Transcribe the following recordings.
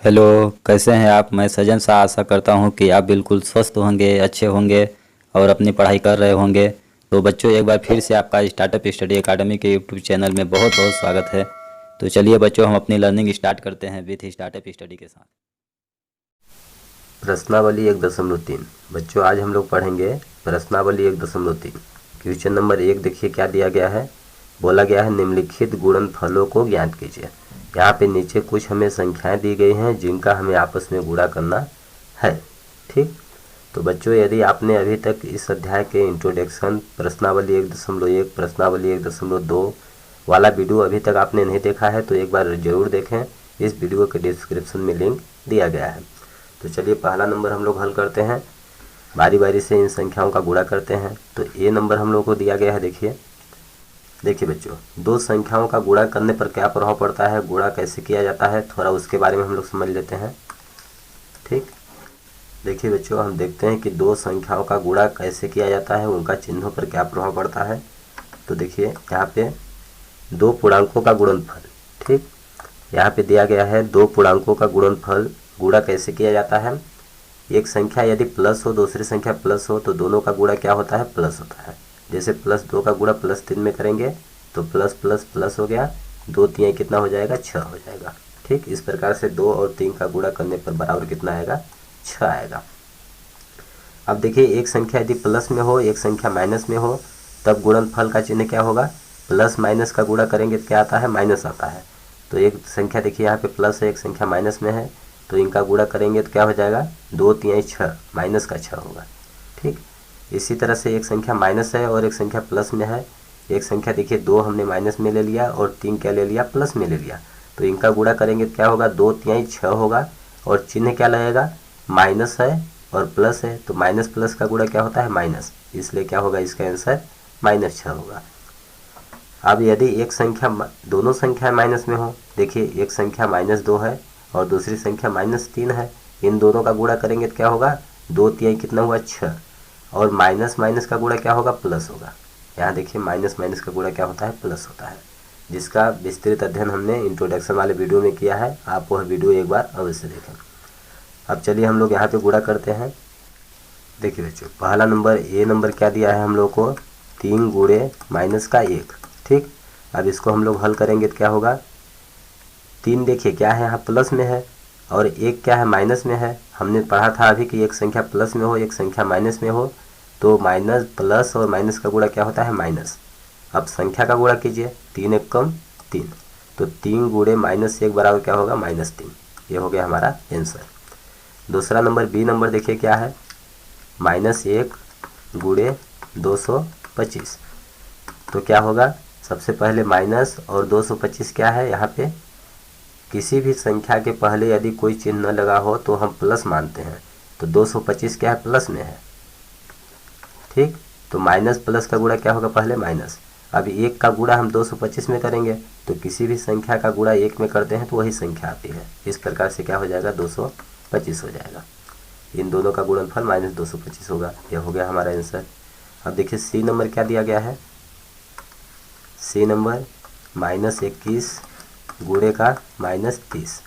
Hello. कैसे हैं आप? मैं सजन सा आशा करता हूं कि आप बिल्कुल स्वस्थ होंगे, अच्छे होंगे और अपनी पढ़ाई कर रहे होंगे। तो बच्चों, एक बार फिर से आपका स्टार्टअप स्टडी एकेडमी के यूट्यूब चैनल में बहुत बहुत स्वागत है। तो चलिए बच्चों, हम अपनी लर्निंग स्टार्ट करते हैं विथ स्टार्टअप स्टडी के साथ। प्रश्नावली 1.3। बच्चों, आज हम लोग पढ़ेंगे प्रश्नावली 1.3। क्वेश्चन नंबर 1 देखिए क्या दिया गया है। बोला गया है निम्नलिखित गुणनफलों को ज्ञात कीजिए। यहाँ पे नीचे कुछ हमें संख्याएं दी गई हैं जिनका हमें आपस में गुणा करना है। ठीक, तो बच्चों यदि आपने अभी तक इस अध्याय के इंट्रोडक्शन प्रश्नावली 1.1 प्रश्नावली 1.2 वाला वीडियो अभी तक आपने नहीं देखा है तो एक बार जरूर देखें। इस वीडियो के डिस्क्रिप्शन में लिंक दिया गया है। तो चलिए पहला नंबर हम लोग हल करते हैं। बारी बारी से इन संख्याओं का गुणा करते हैं। तो ए नंबर हम लोग को दिया गया है। देखिए देखिए बच्चों, दो संख्याओं का गुणा करने पर क्या प्रभाव पड़ता है, गुणा कैसे किया जाता है, थोड़ा उसके बारे में हम लोग समझ लेते हैं। ठीक, देखिए बच्चों, हम देखते हैं कि दो संख्याओं का गुणा कैसे किया जाता है, उनका चिन्हों पर क्या प्रभाव पड़ता है। तो देखिए यहाँ पे दो पूर्णांकों का गुणनफल। ठीक, यहाँ पे दिया गया है दो पूर्णांकों का गुणनफल गुणा कैसे किया जाता है। एक संख्या यदि प्लस हो, दूसरी संख्या प्लस हो, तो दोनों का गुणा क्या होता है, प्लस होता है। जैसे +2 का गुणा +3 में करेंगे तो प्लस प्लस प्लस हो गया, 2 3 कितना हो जाएगा, 6 हो जाएगा। ठीक, इस प्रकार से 2 और 3 का गुणा करने पर बराबर कितना आएगा, 6 आएगा। अब देखिए एक संख्या यदि प्लस में हो, एक संख्या माइनस में हो, तब गुणनफल का चिन्ह क्या होगा, प्लस माइनस का गुणा करेंगे तो क्या आता है, माइनस आता है। तो एक संख्या देखिए यहाँ पे प्लस है, एक संख्या माइनस में है, तो इनका गुणा करेंगे तो क्या हो जाएगा, 2 3 6, माइनस का 6 होगा। ठीक, इसी तरह से एक संख्या माइनस है और एक संख्या प्लस में है। एक संख्या देखिए 2 हमने माइनस में ले लिया और 3 क्या ले लिया, प्लस में ले लिया। तो इनका गुणा करेंगे तो क्या होगा, 2 3 6 होगा और चिन्ह क्या लगेगा, माइनस है और प्लस है, तो माइनस प्लस का गुणा क्या होता है, माइनस, इसलिए क्या होगा, इसका आंसर -6 होगा। अब यदि एक संख्या दोनों संख्याएं माइनस में हो, देखिए एक संख्या -2 है और दूसरी संख्या -3 है, इन दोनों का गुणा करेंगे तो क्या होगा, 2 3 कितना हुआ, 6, और माइनस माइनस का गुणा क्या होगा, प्लस होगा। यहाँ देखिए माइनस माइनस का गुणा क्या होता है, प्लस होता है, जिसका विस्तृत अध्ययन हमने इंट्रोडक्शन वाले वीडियो में किया है। आप वह वीडियो एक बार अवश्य देखें। अब चलिए हम लोग यहाँ पे गुणा करते हैं। देखिए बच्चों, पहला नंबर ए नंबर क्या दिया है हम लोग को, 3 गुणे माइनस का 1। ठीक, अब इसको हम लोग हल करेंगे तो क्या होगा, 3 देखिए क्या है यहाँ प्लस में है और 1 क्या है, माइनस में है। हमने पढ़ा था अभी कि एक संख्या प्लस में हो, एक संख्या माइनस में हो, तो माइनस प्लस और माइनस का गुणा क्या होता है, माइनस। अब संख्या का गुणा कीजिए, 3 1 कम 3, तो 3 गुणे -1 बराबर क्या होगा, -3। ये हो गया हमारा आंसर। दूसरा नंबर बी नंबर देखिए क्या है, -1 गुणे 225। तो क्या होगा, सबसे पहले माइनस और 225 क्या है, यहाँ पे किसी भी संख्या के पहले यदि कोई चिन्ह न लगा हो तो हम प्लस मानते हैं। तो 225 क्या है, प्लस में है। ठीक, तो माइनस प्लस का गुणा क्या होगा, पहले माइनस। अब 1 का गुणा हम 225 में करेंगे तो किसी भी संख्या का गुणा 1 में करते हैं तो वही संख्या आती है। इस प्रकार से क्या हो जाएगा, 225 हो जाएगा। इन दोनों का गुणनफल -225 होगा। यह हो गया हमारा आंसर। अब देखिए सी नंबर क्या दिया गया है, सी नंबर -21 गुणे का -30।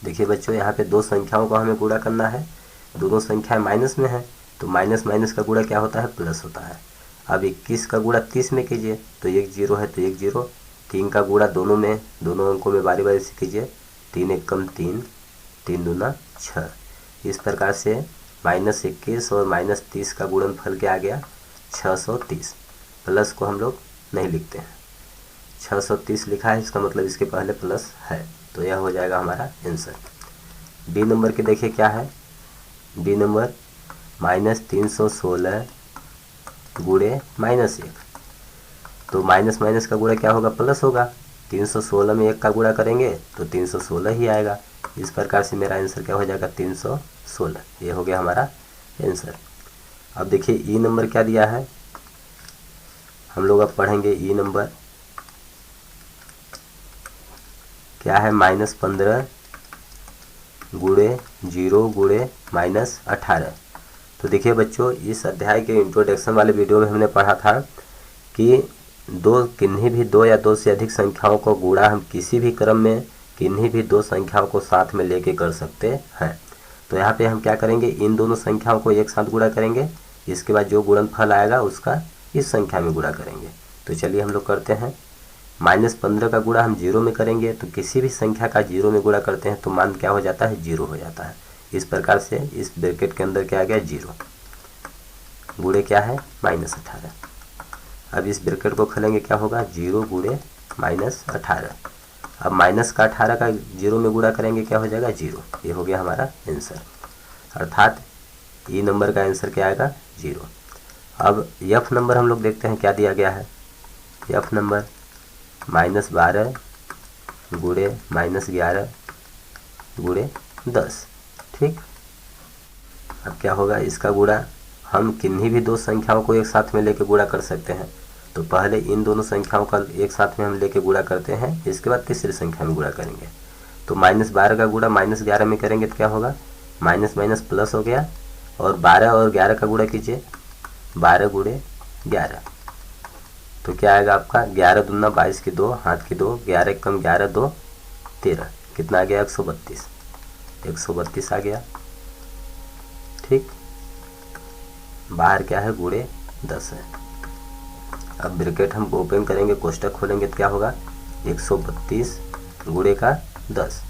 देखिए बच्चों, यहाँ पे दो संख्याओं का हमें गुणा करना है, दोनों संख्याएं माइनस में है, तो माइनस माइनस का गुणा क्या होता है, प्लस होता है। अब 21 का गुणा 30 में कीजिए तो 1 0 है तो 1 0। 3 का गुणा दोनों में, दोनों अंकों में बारी बारी से कीजिए, 3 1 कम 3, 3 दूना 6। इस प्रकार से -21 और -30 का गुणनफल क्या आ गया, 630। प्लस को हम लोग नहीं लिखते हैं, 630 लिखा है, इसका मतलब इसके पहले प्लस है, तो यह हो जाएगा हमारा आंसर। डी नंबर के देखिए क्या है, डी नंबर -316 गुणे -1। तो माइनस माइनस का गुणा क्या होगा, प्लस होगा। 316 में 1 का गुणा करेंगे तो 316 ही आएगा। इस प्रकार से मेरा आंसर क्या हो जाएगा, 316। ये हो गया हमारा आंसर। अब देखिए ई नंबर क्या दिया है, हम लोग अब पढ़ेंगे ई नंबर क्या है, -15 गुणे 0 गुणे -18। तो देखिए बच्चों, इस अध्याय के इंट्रोडक्शन वाले वीडियो में हमने पढ़ा था कि किन्हीं भी दो या दो से अधिक संख्याओं को गुणा हम किसी भी क्रम में किन्हीं भी दो संख्याओं को साथ में लेके कर सकते हैं। तो यहाँ पे हम क्या करेंगे, इन दोनों संख्याओं को एक साथ गुणा करेंगे, इसके बाद जो गुणनफल आएगा उसका इस संख्या में गुणा करेंगे। तो चलिए हम लोग करते हैं। -15 का गुणा हम 0 में करेंगे, तो किसी भी संख्या का 0 में गुणा करते हैं तो मान क्या हो जाता है, 0 हो जाता है। इस प्रकार से इस ब्रैकेट के अंदर क्या आ गया, 0 गुणे क्या है, -18। अब इस ब्रैकेट को खोलेंगे, क्या होगा, 0 गुणे -18। अब माइनस का 18 का 0 में गुणा करेंगे, क्या हो जाएगा, 0। ये हो गया हमारा आंसर, अर्थात ई नंबर का आंसर क्या आएगा, 0। अब एफ नंबर हम लोग देखते हैं क्या दिया गया है। एफ नंबर -12 गुणे -11 गुणे 10। ठीक, अब क्या होगा, इसका गुणा हम किन्हीं भी दो संख्याओं को एक साथ में लेके गुणा कर सकते हैं। तो पहले इन दोनों संख्याओं का एक साथ में हम लेके गुणा करते हैं, इसके बाद तीसरी संख्या में गुणा करेंगे। तो -12 का गुणा -11 में करेंगे तो क्या होगा, माइनस माइनस प्लस हो गया, और 12 और 11 का गुणा कीजिए, 12 गुणे 11। तो क्या आएगा आपका, 11 दूना 22 की 2, हाथ की 2, 11 कम 11 2 13, कितना आ गया, 132। 132 आ गया। ठीक, बाहर क्या है, गुणे 10 है। अब ब्रैकेट हम ओपन करेंगे, कोष्टक खोलेंगे तो क्या होगा, 132 गुणे का 10।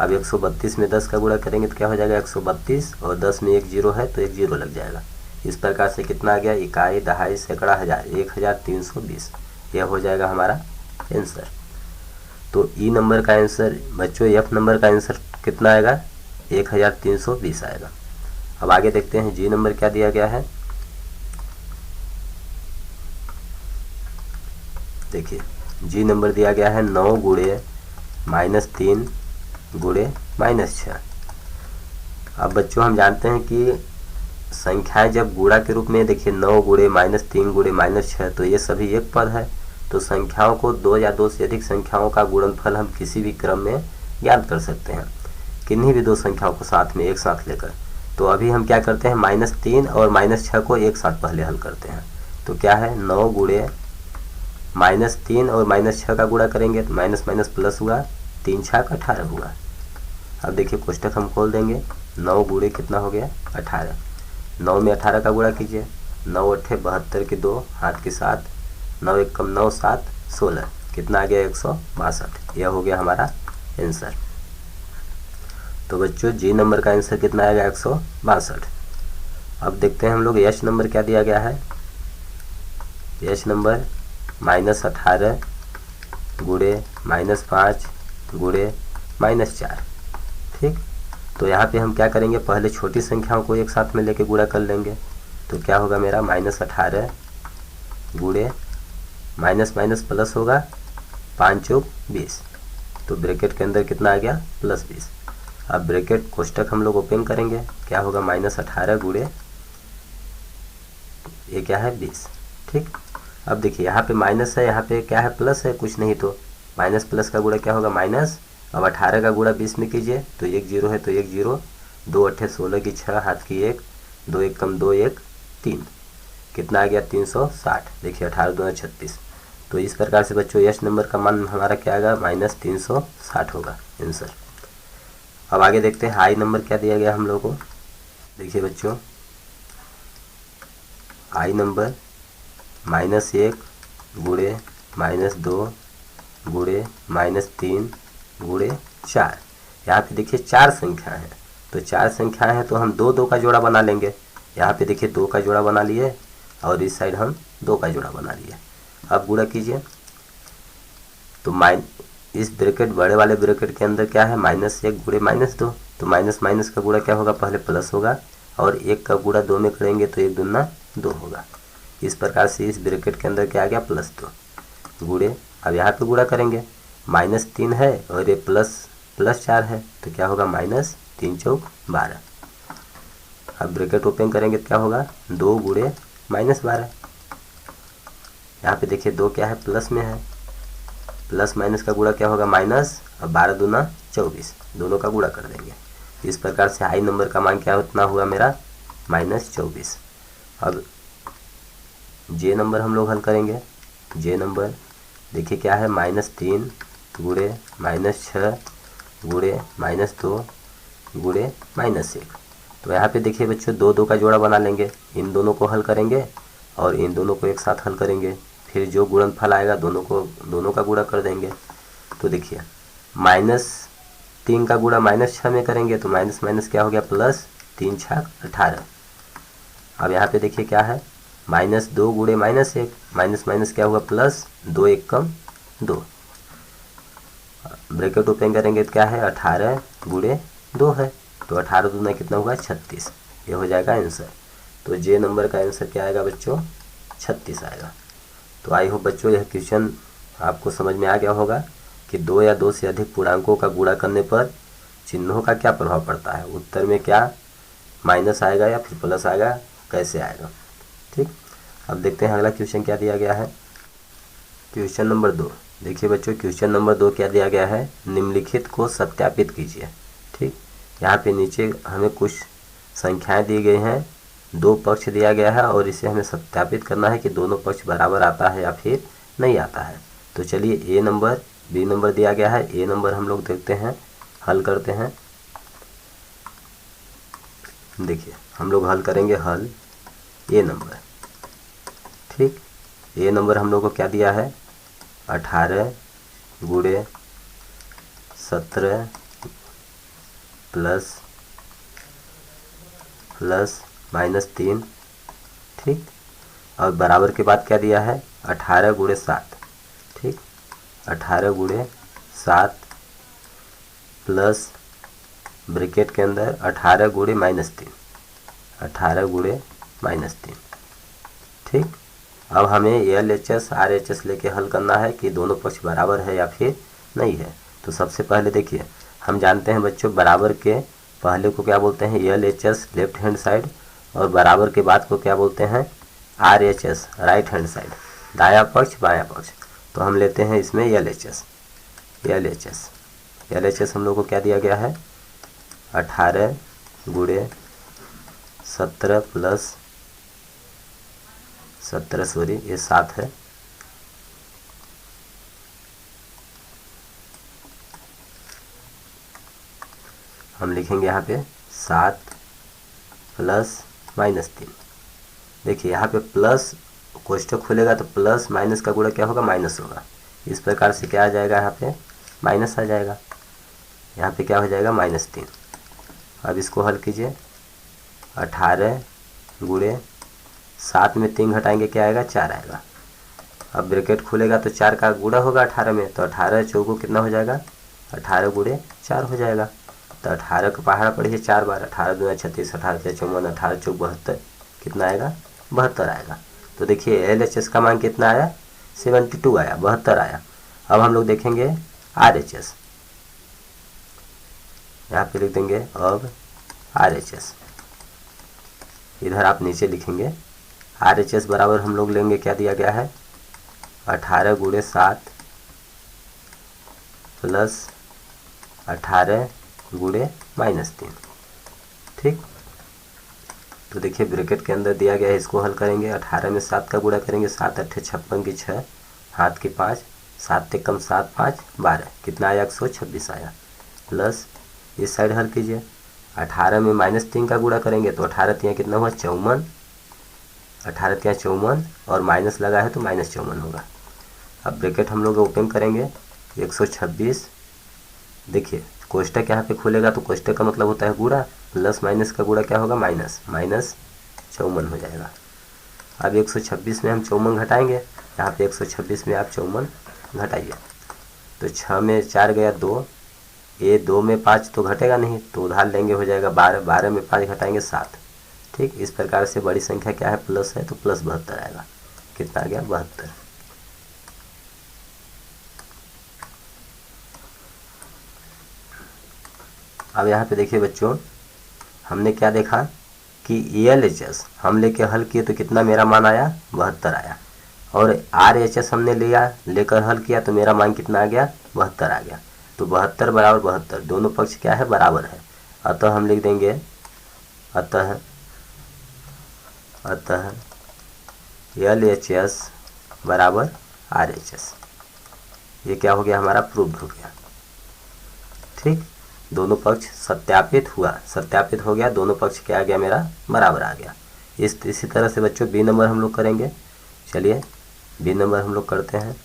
अब 132 में 10 का गुणा करेंगे तो क्या हो जाएगा, 132, और 10 में एक 0 है तो एक 0 लग जाएगा। इस प्रकार से कितना आ गया, इकाई, दहाई, सैकड़ा, हजार, 1320। यह हो जाएगा हमारा आंसर। तो ई नंबर का आंसर बच्चों, एफ नंबर का आंसर कितना आएगा, 1320 आएगा। अब आगे देखते हैं जी नंबर क्या दिया गया है। देखिए जी नंबर दिया गया है 9 गुणे -3 गुणे -6। अब बच्चों हम जानते हैं कि संख्याएं जब गुणा के रूप में, देखिए 9 गुणे -3 गुणे -6, तो ये सभी एक पद है। तो संख्याओं को दो या दो से अधिक संख्याओं का गुणनफल हम किसी भी क्रम में ज्ञात कर सकते हैं, किन्हीं भी दो संख्याओं को साथ में एक साथ लेकर। तो अभी हम क्या करते हैं, -3 और -6 को एक साथ पहले हल करते हैं। तो क्या है, 9 गुणे -3 और -6 का गुणा करेंगे तो माइनस माइनस प्लस हुआ, 3 छाक 18 हुआ। अब देखिए कोष्टक हम खोल देंगे, 9 गुणे कितना हो गया, 18। 9 में 18 का गुणा कीजिए, 9 अट्ठे 72 की 2, हाथ के 7, 9 एक कम 9 7 16, कितना आ गया, 162। यह हो गया हमारा आंसर। तो बच्चों जी नंबर का आंसर कितना आएगा, 162। अब देखते हैं हम लोग यश नंबर क्या दिया गया है। यश नंबर -18 गुणे -5 गुणे -4। ठीक, तो यहाँ पे हम क्या करेंगे, पहले छोटी संख्याओं को एक साथ में लेके गुणा कर लेंगे। तो क्या होगा मेरा, -18 गुणे माइनस माइनस प्लस होगा, 5 चौक 20। तो ब्रैकेट के अंदर कितना आ गया, +20। अब ब्रैकेट कोष्टक हम लोग ओपन करेंगे, क्या होगा, -18 गुणे ये क्या है, 20। ठीक, अब देखिए यहाँ पे माइनस है, यहाँ पे क्या है, प्लस है, कुछ नहीं तो माइनस प्लस का गुणा क्या होगा, माइनस। अब 18 का गुणा 20 में कीजिए तो एक 0 है तो एक 0, 2 अट्ठे 16 की 6, हाथ की 1, 2 एक कम 2 1 3, कितना आ गया, 360। देखिए 18 2 36। तो इस प्रकार से बच्चों यश नंबर का मान हमारा क्या आएगा, -360 होगा आंसर। अब आगे देखते हैं आई नंबर क्या दिया गया हम लोगों को। देखिए बच्चों आई नंबर -1 गुणे -2 गुणे -3 गुणे 4। यहाँ पे देखिए 4 संख्या है, तो 4 संख्याएं हैं तो हम 2 2 का जोड़ा बना लेंगे। यहाँ पे देखिए 2 का जोड़ा बना लिए और इस साइड हम 2 का जोड़ा बना लिए। अब गुणा कीजिए तो इस ब्रैकेट बड़े वाले ब्रैकेट के अंदर क्या है, -1 गुणे -2। तो माइनस माइनस का गुणा क्या होगा, पहले प्लस होगा, और 1 का गुणा 2 में करेंगे तो 1 दूना 2 होगा। इस प्रकार से इस ब्रैकेट के अंदर क्या आ गया, +2 गुणे। अब यहाँ पे गुणा करेंगे, -3 है और ये +4 है तो क्या होगा, -3 चौक 12। अब ब्रैकेट ओपन करेंगे तो क्या होगा, 2 गुणे -12। यहाँ पे देखिए 2 क्या है, प्लस में है, प्लस माइनस का गुणा क्या होगा, माइनस। अब 12 दूना 24, दोनों का गुणा कर देंगे। इस प्रकार से हाई नंबर का मान क्या उतना हुआ मेरा, -24। अब जे नंबर हम लोग हल करेंगे। जे नंबर देखिए क्या है, -3 गुणे -6 गुणे -2 गुणे -1। तो यहाँ पे देखिए बच्चों, 2 का जोड़ा बना लेंगे, इन दोनों को हल करेंगे और इन दोनों को एक साथ हल करेंगे, फिर जो गुणनफल आएगा दोनों का गुणा कर देंगे। तो देखिए -3 का गुणा -6 में करेंगे तो माइनस माइनस क्या हो गया प्लस, 3 छाक 18। अब यहाँ पे देखिए क्या है, -2 गुणे -1, माइनस माइनस क्या हुआ प्लस, 2 1 कम 2, ब्रैकेट ओपन करेंगे तो क्या है 18 गुणे 2 है, तो 18 दूना कितना हुआ 36, ये हो जाएगा आंसर। तो जे नंबर का आंसर क्या आएगा बच्चों, 36 आएगा। तो आई होप बच्चों यह क्वेश्चन आपको समझ में आ गया होगा कि 2 या 2 से अधिक पूर्णांकों का गुणा करने पर चिन्हों का क्या प्रभाव पड़ता है, उत्तर में क्या माइनस आएगा या फिर प्लस आएगा, कैसे आएगा। ठीक, अब देखते हैं अगला क्वेश्चन क्या दिया गया है। क्वेश्चन नंबर 2, देखिए बच्चों क्वेश्चन नंबर 2 क्या दिया गया है, निम्नलिखित को सत्यापित कीजिए। ठीक, यहाँ पे नीचे हमें कुछ संख्याएं दी गई हैं, 2 पक्ष दिया गया है और इसे हमें सत्यापित करना है कि दोनों पक्ष बराबर आता है या फिर नहीं आता है। तो चलिए ए नंबर बी नंबर दिया गया है, ए नंबर हम लोग देखते हैं, हल करते हैं। देखिए हम लोग हल करेंगे, हल ए नंबर। ठीक, ए नंबर हम लोग को क्या दिया है, 18 गुणे 17 प्लस -3। ठीक, और बराबर के बाद क्या दिया है 18 गुणे 7। ठीक, 18 गुणे 7 प्लस ब्रैकेट के अंदर 18 गुणे -3, 18 गुणे -3। ठीक, अब हमें LHS RHS लेके हल करना है कि दोनों पक्ष बराबर है या फिर नहीं है। तो सबसे पहले देखिए, हम जानते हैं बच्चों बराबर के पहले को क्या बोलते हैं LHS लेफ्ट हैंड साइड, और बराबर के बाद को क्या बोलते हैं RHS राइट हैंड साइड, दायां पक्ष बायां पक्ष। तो हम लेते हैं इसमें LHS हम लोग को क्या दिया गया है 18 गुणे 17 प्लस 17 सॉरी ये 7 है, हम लिखेंगे यहाँ पे 7 प्लस -3। देखिए यहाँ पे प्लस कोष्ठक खुलेगा तो प्लस माइनस का गुणा क्या होगा माइनस होगा, इस प्रकार से क्या आ जाएगा यहाँ पे माइनस आ जाएगा, यहाँ पे क्या हो जाएगा -3। अब इसको हल कीजिए, 18 गुणे 7 में 3 घटाएंगे क्या आएगा 4 आएगा। अब ब्रैकेट खुलेगा तो 4 का गुणा होगा 18 में, तो 18 चौको कितना हो जाएगा 18 गुणे 4 हो जाएगा। तो 18 का पहाड़ा पढ़िए 4 बार, 18 दूना 36, 18 54, 18 चौक 72, कितना आएगा 72 आएगा। तो देखिए LHS का मान कितना आया 72 आया, 72 आया। अब हम लोग देखेंगे RHS, यहाँ पे लिख देंगे अब RHS, इधर आप नीचे लिखेंगे RHS बराबर हम लोग लेंगे क्या दिया गया है 18 गुणे 7 प्लस 18 गुणे -3। ठीक, तो देखिए ब्रैकेट के अंदर दिया गया है, इसको हल करेंगे, 18 में 7 का गुणा करेंगे, 7 8 56 की 6, हाथ की 5, 7 से कम 7 5 12, कितना आया 126 आया। प्लस इस साइड हल कीजिए, 18 में -3 का गुणा करेंगे तो 18 तिया कितना हुआ 54, 18 तिया 54 और माइनस लगा है तो -54 होगा। अब ब्रैकेट हम लोग ओपन करेंगे 126, देखिए कोष्ठक यहाँ पे खुलेगा तो कोष्ठक का मतलब होता है गुणा, प्लस माइनस का गुणा क्या होगा माइनस, -54 हो जाएगा। अब 126 में हम 54 घटाएंगे, यहाँ पे 126 में आप 54 घटाइए, तो 6 में 4 गया 2, ये 2 में 5 तो घटेगा नहीं, तो उधार लेंगे हो जाएगा 12, 12 में 5 घटाएंगे 7। ठीक, इस प्रकार से बड़ी संख्या क्या है प्लस है तो प्लस 72 आएगा, कितना आ गया 72। अब यहाँ पे देखिए बच्चों, हमने क्या देखा कि LHS हम लेके हल किए तो कितना मेरा मान आया 72 आया, और RHS हमने लेकर हल किया तो मेरा मान कितना आ गया 72 आ गया। तो 72 बराबर 72, दोनों पक्ष क्या है बराबर है, अतः हम लिख देंगे अतः LHS बराबर RHS। ये क्या हो गया हमारा प्रूव्ड हो गया। ठीक, दोनों पक्ष सत्यापित हुआ, सत्यापित हो गया, दोनों पक्ष क्या आ गया मेरा बराबर आ गया। इसी तरह से बच्चों बी नंबर हम लोग करेंगे। चलिए बी नंबर हम लोग करते हैं।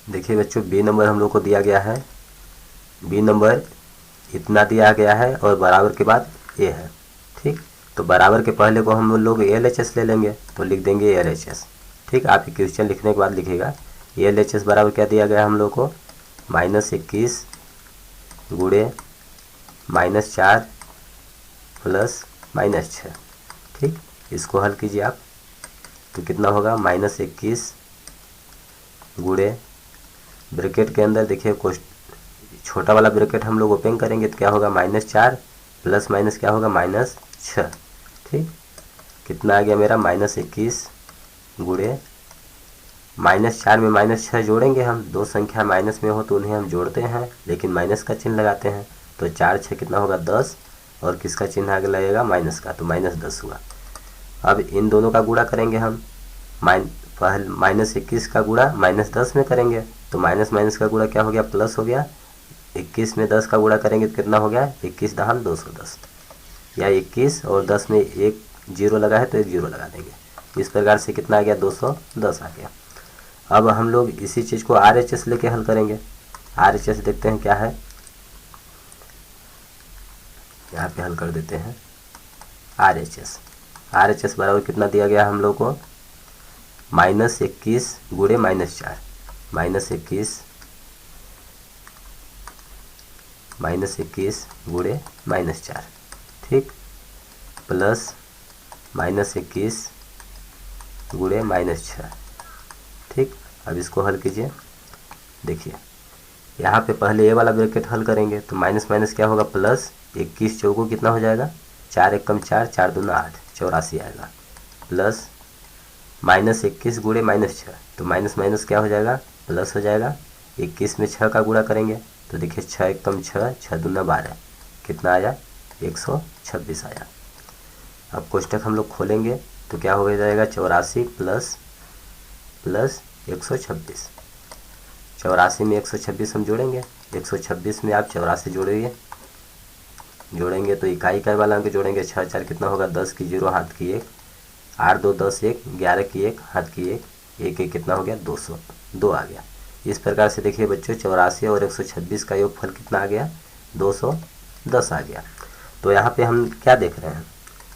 देखिए बच्चों बी नंबर हम लोग को दिया गया है, बी नंबर इतना दिया गया है और बराबर के बाद ए है। ठीक, तो बराबर के पहले को हम लोग LHS ले लेंगे, तो लिख देंगे LHS। ठीक, आप क्वेश्चन लिखने के बाद लिखिएगा LHS बराबर क्या दिया गया हम लोग को, -21 गुणे -4 प्लस -6। ठीक, इसको हल कीजिए आप, तो कितना होगा -21 गुणे, ब्रैकेट के अंदर देखिए छोटा वाला ब्रैकेट हम लोग ओपन करेंगे तो क्या होगा -4 प्लस माइनस क्या होगा -6। ठीक, कितना आ गया मेरा -21 गुणे -4 में -6 जोड़ेंगे हम, दो संख्या माइनस में हो तो उन्हें हम जोड़ते हैं लेकिन माइनस का चिन्ह लगाते हैं, तो 4 6 कितना होगा 10 और किसका चिन्ह आगे लगेगा माइनस का, तो -10 हुआ। अब इन दोनों का गुणा करेंगे हम, -21 का गुणा -10 में करेंगे तो माइनस माइनस का गुणा क्या हो गया प्लस हो गया, 21 में 10 का गुणा करेंगे तो कितना हो गया 21 दहान 210, या 21 और 10 में एक जीरो लगा है तो एक जीरो लगा देंगे। इस प्रकार से कितना आ गया 210 आ गया। अब हम लोग इसी चीज़ को RHS लेके हल करेंगे। RHS देखते हैं क्या है, यहाँ पे हल कर देते हैं RHS बराबर कितना दिया गया हम लोग को, -21 गुणे -4, -21 गुणे -4। ठीक, प्लस -21 गुणे -6। ठीक, अब इसको हल कीजिए। देखिए यहाँ पे पहले ए वाला ब्रैकेट हल करेंगे तो माइनस माइनस क्या होगा प्लस, 21 चौको कितना हो जाएगा 4 एकम 4, 4 दूना 8, 84 आएगा, प्लस -21 गुणे -6, तो माइनस माइनस क्या हो जाएगा प्लस हो जाएगा। 21 में 6 का गुणा करेंगे तो देखिए 6 एकम 6, 6 दूना 12, कितना आया 126 आया। अब कोष्टक हम लोग खोलेंगे तो क्या हो जाएगा 84 प्लस 126, 84 में 126 हम जोड़ेंगे, 126 में आप 84 जोड़ेंगे तो इकाई वाला अंक जोड़ेंगे, 6 4 कितना होगा 10 की 0 हाथ की 1, 8 2 10 1, 11 की 1 हाथ की 1, 1 1 कितना हो गया 202 आ गया। इस प्रकार से देखिए बच्चों 84 और 126 का योगफल कितना आ गया 210 आ गया। तो यहाँ पे हम क्या देख रहे हैं,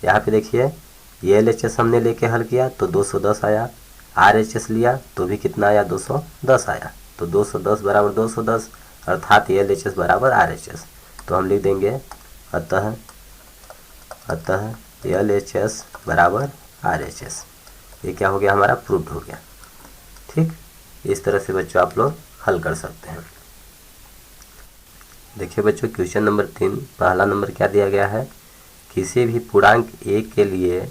यहाँ पे देखिए ये LHS हमने लेके हल किया तो 210 आया, RHS लिया तो भी कितना आया 210 आया, तो 210 बराबर 210 अर्थात LHS बराबर RHS। तो हम लिख देंगे अतः LHS बराबर RHS। ये क्या हो गया हमारा प्रूव्ड हो गया। ठीक, इस तरह से बच्चों आप लोग हल कर सकते हैं। देखिए बच्चों क्वेश्चन नंबर 3, पहला नंबर क्या दिया गया है, किसी भी पूर्णांक a के लिए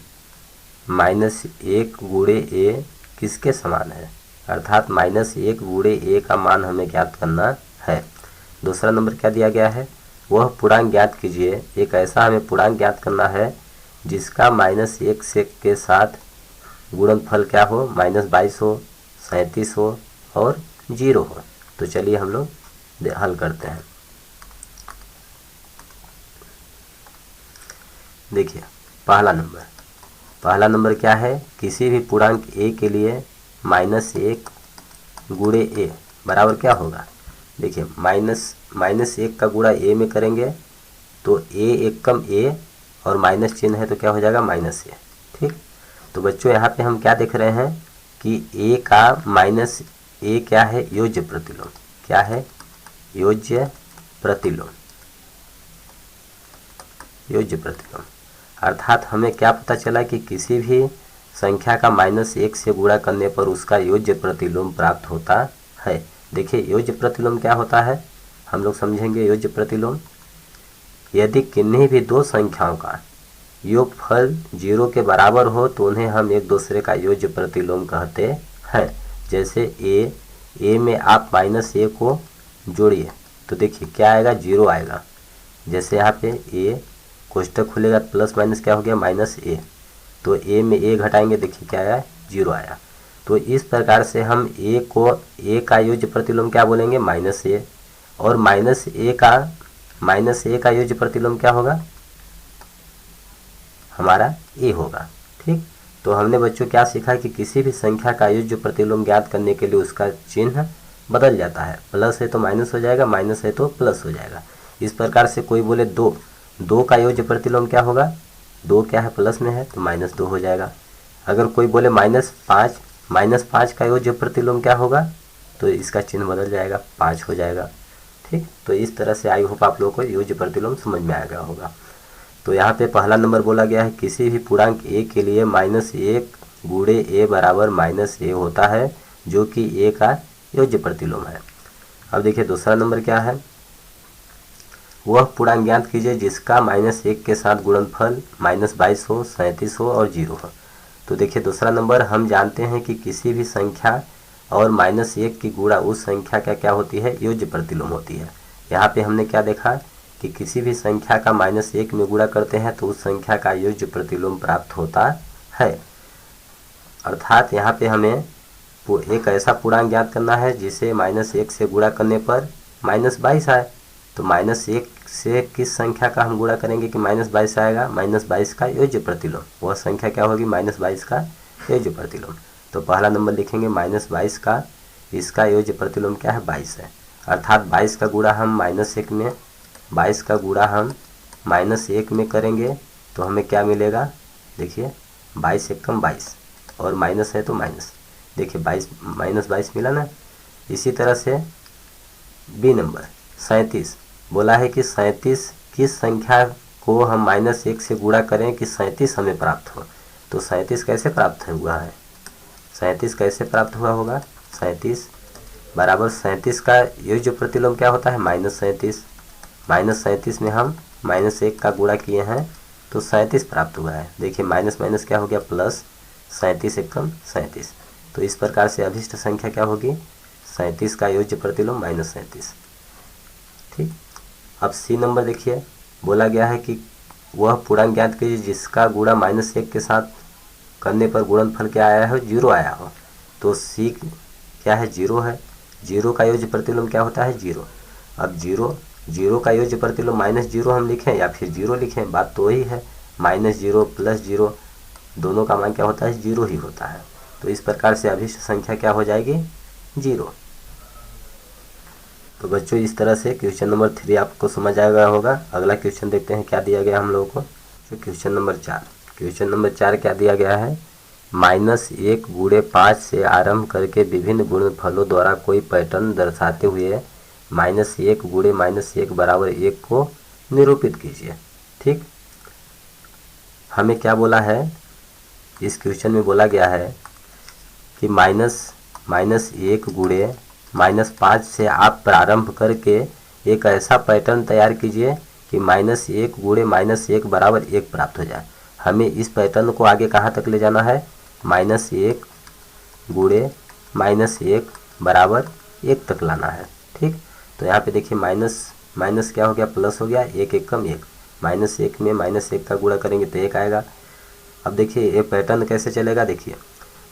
-1 गुणे a किसके समान है, अर्थात -1 गुणे a का मान हमें ज्ञात करना है। दूसरा नंबर क्या दिया गया है, वह पूर्णांक ज्ञात कीजिए, एक ऐसा हमें पूर्णांक ज्ञात करना है जिसका -1 से के साथ गुणनफल क्या हो -22 हो, 37 हो और 0 हो। तो चलिए हम लोग हल करते हैं। देखिए पहला नंबर क्या है, किसी भी पूर्णांक a के लिए -1 गुणे a बराबर क्या होगा, देखिए -1 का गुणा a में करेंगे तो a एकम a और माइनस चिन्ह है तो क्या हो जाएगा -a। ठीक, तो बच्चों यहाँ पे हम क्या देख रहे हैं कि a का -a क्या है योज्य प्रतिलोम, क्या है योज्य प्रतिलोम, अर्थात हमें क्या पता चला कि किसी भी संख्या का -1 से गुणा करने पर उसका योज्य प्रतिलोम प्राप्त होता है। देखिए योज्य प्रतिलोम क्या होता है, हम लोग समझेंगे योज्य प्रतिलोम, यदि किन्हीं भी दो संख्याओं का योगफल 0 के बराबर हो तो उन्हें हम एक दूसरे का योज्य प्रतिलोम कहते हैं। जैसे a में आप -a को जोड़िए तो देखिए क्या आएगा 0 आएगा, जैसे यहाँ पे a कोष्टक खुलेगा प्लस माइनस क्या हो गया -a, तो ए में ए घटाएंगे, देखिए क्या आया, 0 आया। तो इस प्रकार से हम ए को, ए का योज्य प्रतिलोम क्या बोलेंगे, माइनस ए, और माइनस ए का योज्य प्रतिलोम क्या होगा, हमारा ए होगा। ठीक, तो हमने बच्चों क्या सीखा कि किसी भी संख्या का योज्य प्रतिलोम ज्ञात करने के लिए उसका चिन्ह बदल जाता है, प्लस है तो माइनस हो जाएगा, माइनस है तो प्लस हो जाएगा। इस प्रकार से कोई बोले 2 का योज्य प्रतिलोम क्या होगा, 2 क्या है, प्लस में है तो -2 हो जाएगा। अगर कोई बोले -5 का योज्य प्रतिलोम क्या होगा, तो इसका चिन्ह बदल जाएगा, 5 हो जाएगा। ठीक, तो इस तरह से आई होप आप लोगों को योज्य प्रतिलोम समझ में आ गया होगा। तो यहाँ पे पहला नंबर बोला गया है, किसी भी पूर्णांक a के लिए -1 गुणे a बराबर -a होता है, जो कि a का योज्य प्रतिलोम है। अब देखिए दूसरा नंबर क्या है, वह पूर्णांक ज्ञात कीजिए जिसका -1 के साथ गुणनफल -22 हो, 37 हो और 0 हो। तो देखिए दूसरा नंबर, हम जानते हैं कि किसी भी संख्या और -1 की गुणा उस संख्या का क्या होती है, योज्य प्रतिलोम होती है। यहाँ पे हमने क्या देखा कि किसी भी संख्या का -1 में गुणा करते हैं तो उस संख्या का योज्य प्रतिलोम प्राप्त होता है। अर्थात यहाँ पे हमें एक ऐसा पूर्णांक ज्ञात करना है जिसे -1 से गुणा करने पर -22 आए। तो -1 से किस संख्या का हम गुणा करेंगे कि -22 आएगा, -22 का योज्य प्रतिलोम, वह संख्या क्या होगी, -22 का योज्य प्रतिलोम। तो पहला नंबर लिखेंगे -22 का, इसका योज्य प्रतिलोम क्या है, 22 है। अर्थात 22 का गुणा हम -1 में, 22 का गुणा हम -1 में करेंगे तो हमें क्या मिलेगा, देखिए 22 एकम 22 और माइनस है तो माइनस, देखिए 22 -22 मिला ना। इसी तरह से बी नंबर 37 बोला है कि 37 किस संख्या को हम -1 से गुणा करें कि 37 हमें प्राप्त हो। तो 37 कैसे प्राप्त हुआ है, 37 कैसे प्राप्त हुआ होगा, 37 बराबर 37 का योज्य प्रतिलोम क्या होता है, -37, -37 में हम -1 का गुणा किए हैं तो 37 प्राप्त हुआ है। देखिए माइनस माइनस क्या हो गया, प्लस, 37 एकम 37। तो इस प्रकार से अभिष्ट संख्या क्या होगी, 37 का योज्य प्रतिलोम -37। ठीक, अब सी नंबर देखिए, बोला गया है कि वह पूर्णांक ज्ञात कीजिए जिसका गुणा -1 के साथ करने पर गुणनफल क्या आया हो, 0 आया हो। तो सी क्या है, 0 है। 0 का योज्य प्रतिलोम क्या होता है, 0। अब 0 का योज्य प्रतिलोम -0 हम लिखें या फिर 0 लिखें, बात तो वही है, -0 + 0 दोनों का मान क्या होता है, 0 ही होता है। तो इस प्रकार से अभिष्ट संख्या क्या हो जाएगी, 0। तो बच्चों इस तरह से क्वेश्चन नंबर 3 आपको समझ आ गया होगा। अगला क्वेश्चन देखते हैं क्या दिया गया हम लोगों को। तो क्वेश्चन नंबर 4 क्या दिया गया है, -1 गुणे 5 से आरंभ करके विभिन्न गुणनफलों द्वारा कोई पैटर्न दर्शाते हुए -1 गुणे -1 बराबर 1 को निरूपित कीजिए। ठीक, हमें क्या बोला है, इस क्वेश्चन में बोला गया है कि -1 गुणे -5 से आप प्रारंभ करके एक ऐसा पैटर्न तैयार कीजिए कि -1 गुणे -1 बराबर 1 प्राप्त हो जाए। हमें इस पैटर्न को आगे कहाँ तक ले जाना है, -1 गुणे -1 बराबर 1 तक लाना है। ठीक, तो यहाँ पे देखिए माइनस क्या हो गया, प्लस हो गया, 1 एकम 1, -1 में -1 का गुणा करेंगे तो 1 आएगा। अब देखिए ये पैटर्न कैसे चलेगा, देखिए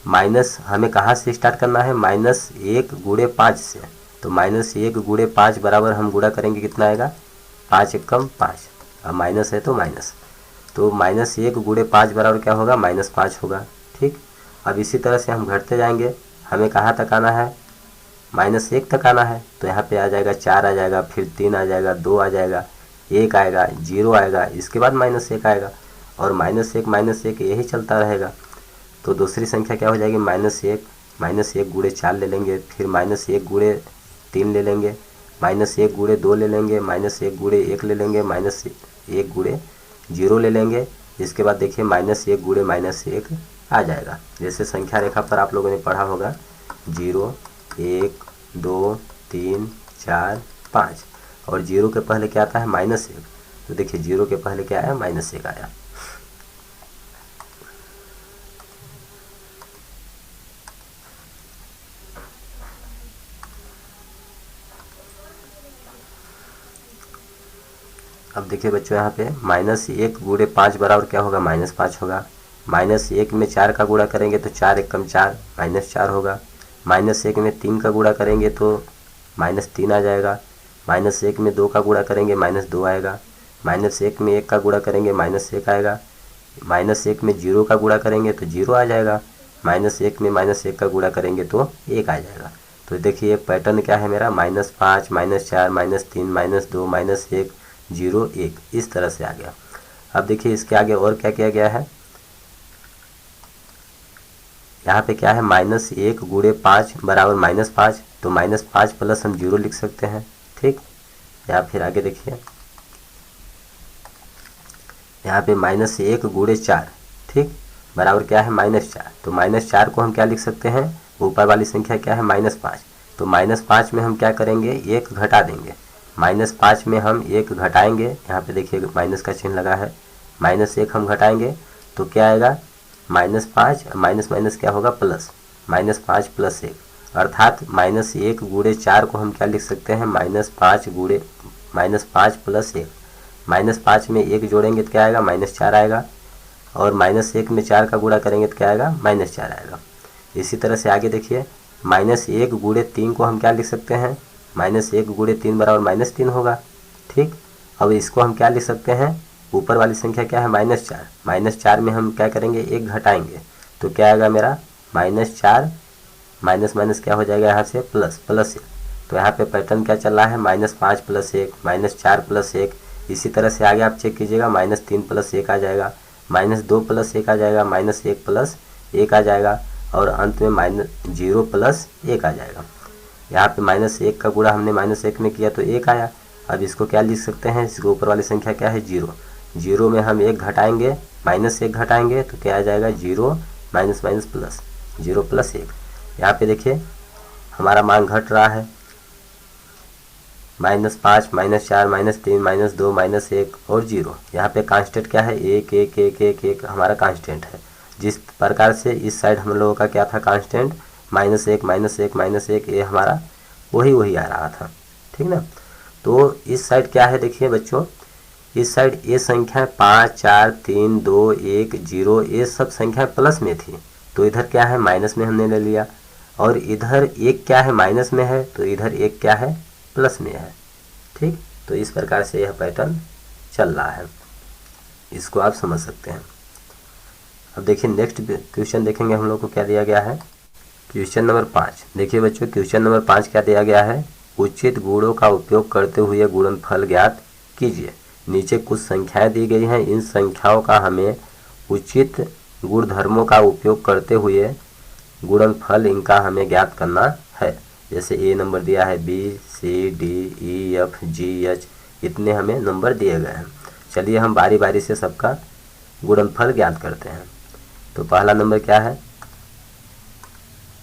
माइनस हमें कहाँ से स्टार्ट करना है, -1 गुणे 5 से। तो -1 गुणे 5 बराबर हम गुणा करेंगे कितना आएगा, 5 एकम 5। अब माइनस है तो माइनस, तो -1 गुणे 5 बराबर क्या होगा, -5 होगा। ठीक, अब इसी तरह से हम घटते जाएंगे, हमें कहाँ तक आना है, -1 तक आना है। तो यहाँ पे आ जाएगा 4 आ जाएगा, फिर 3 आ जाएगा, 2 आ जाएगा, 1 आएगा, 0 आएगा, इसके बाद -1 आएगा और -1 यही चलता रहेगा। तो दूसरी संख्या क्या हो जाएगी, -1 गुणे 4 ले लेंगे, फिर -1 गुणे 3 ले लेंगे, -1 गुणे 2 ले लेंगे, -1 गुणे 1 ले लेंगे, -1 गुणे 0 ले लेंगे। इसके बाद देखिए -1 गुणे -1 आ जाएगा। जैसे संख्या रेखा पर आप लोगों ने पढ़ा होगा 0 1 2 3 4 5 और 0 के पहले क्या आता है, -1। तो देखिए 0 के पहले क्या आया, -1 आया। अब देखिए बच्चों यहाँ पे -1 गुणे 5 बराबर क्या होगा, -5 होगा। -1 में 4 का गुणा करेंगे तो 4 एकम 4 -4 होगा। -1 में 3 का गुणा करेंगे तो -3 आ जाएगा। -1 में 2 का गुणा करेंगे -2 आएगा। -1 में 1 का गुणा करेंगे -1 आएगा। -1 में 0 का गुणा करेंगे तो 0 आ जाएगा। -1 में -1 का गुणा करेंगे तो 1 आ जाएगा। तो देखिए पैटर्न क्या है मेरा, -5 -4 -3 -2 -1 0 1, इस तरह से आ गया। अब देखिए इसके आगे और क्या किया गया है, यहाँ पे क्या है, -1 गुणे 5 बराबर -5, तो -5 प्लस हम 0 लिख सकते हैं। ठीक, या फिर आगे देखिए यहाँ पे -1 गुणे 4, ठीक, बराबर क्या है -4, तो -4 को हम क्या लिख सकते हैं, ऊपर वाली संख्या क्या है -5, तो -5 में हम क्या करेंगे, 1 घटा देंगे। -5 में हम 1 घटाएंगे, यहाँ पे देखिए माइनस का चिन्ह लगा है, -1 हम घटाएंगे तो क्या आएगा, -5 माइनस माइनस क्या होगा प्लस, -5 प्लस 1, अर्थात -1 गुणे 4 को हम क्या लिख सकते हैं, -5 प्लस 1। -5 में 1 जोड़ेंगे तो क्या आएगा, -4 आएगा, और -1 में 4 का गुणा करेंगे तो क्या आएगा, -4 आएगा। इसी तरह से आगे देखिए, -1 गुणे 3 को हम क्या लिख सकते हैं, -1 गुणे 3 बराबर -3 होगा। ठीक, अब इसको हम क्या लिख सकते हैं, ऊपर वाली संख्या क्या है, -4, -4 में हम क्या करेंगे, 1 घटाएंगे तो क्या आएगा मेरा, -4 माइनस माइनस क्या हो जाएगा यहाँ से प्लस, प्लस 1। तो यहाँ पे पैटर्न क्या चल रहा है, -5 प्लस 1 -4 प्लस 1। इसी तरह से आगे आप चेक कीजिएगा, -3 प्लस 1 आ जाएगा, -2 प्लस 1 आ जाएगा, -1 प्लस 1 आ जाएगा, और अंत में -0 प्लस 1 आ जाएगा। यहाँ पे -1 का गुणा हमने -1 में किया तो 1 आया। अब इसको क्या लिख सकते हैं, इसको ऊपर वाली संख्या क्या है, 0, 0 में हम 1 घटाएंगे, -1 घटाएंगे तो क्या आ जाएगा, 0 माइनस माइनस प्लस, 0 प्लस 1। यहाँ पे देखिए हमारा मान घट रहा है, -5 -4 -3 -2 -1 और 0। यहाँ पे कांस्टेंट क्या है, 1 1 1 1 1 हमारा कांस्टेंट है। जिस प्रकार से इस साइड हम लोगों का क्या था कांस्टेंट, -1 -1 -1, ये हमारा वही आ रहा था। ठीक ना, तो इस साइड क्या है, देखिए बच्चों, इस साइड ये संख्या 5 4 3 2 1 0, ये सब संख्या प्लस में थी, तो इधर क्या है, माइनस में हमने ले लिया, और इधर 1 क्या है, माइनस में है, तो इधर 1 क्या है, प्लस में है। ठीक, तो इस प्रकार से यह पैटर्न चल रहा है, इसको आप समझ सकते हैं। अब देखिए नेक्स्ट क्वेश्चन देखेंगे हम लोग को क्या दिया गया है, क्वेश्चन नंबर 5। देखिए बच्चों क्वेश्चन नंबर 5 क्या दिया गया है, उचित गुणों का उपयोग करते हुए गुणनफल ज्ञात कीजिए। नीचे कुछ संख्याएं दी गई हैं, इन संख्याओं का हमें उचित गुणधर्मों का उपयोग करते हुए गुणनफल इनका हमें ज्ञात करना है। जैसे ए नंबर दिया है, B C D E F G H, इतने हमें नंबर दिए गए हैं। चलिए हम बारी बारी से सबका गुणनफल ज्ञात करते हैं। तो पहला नंबर क्या है,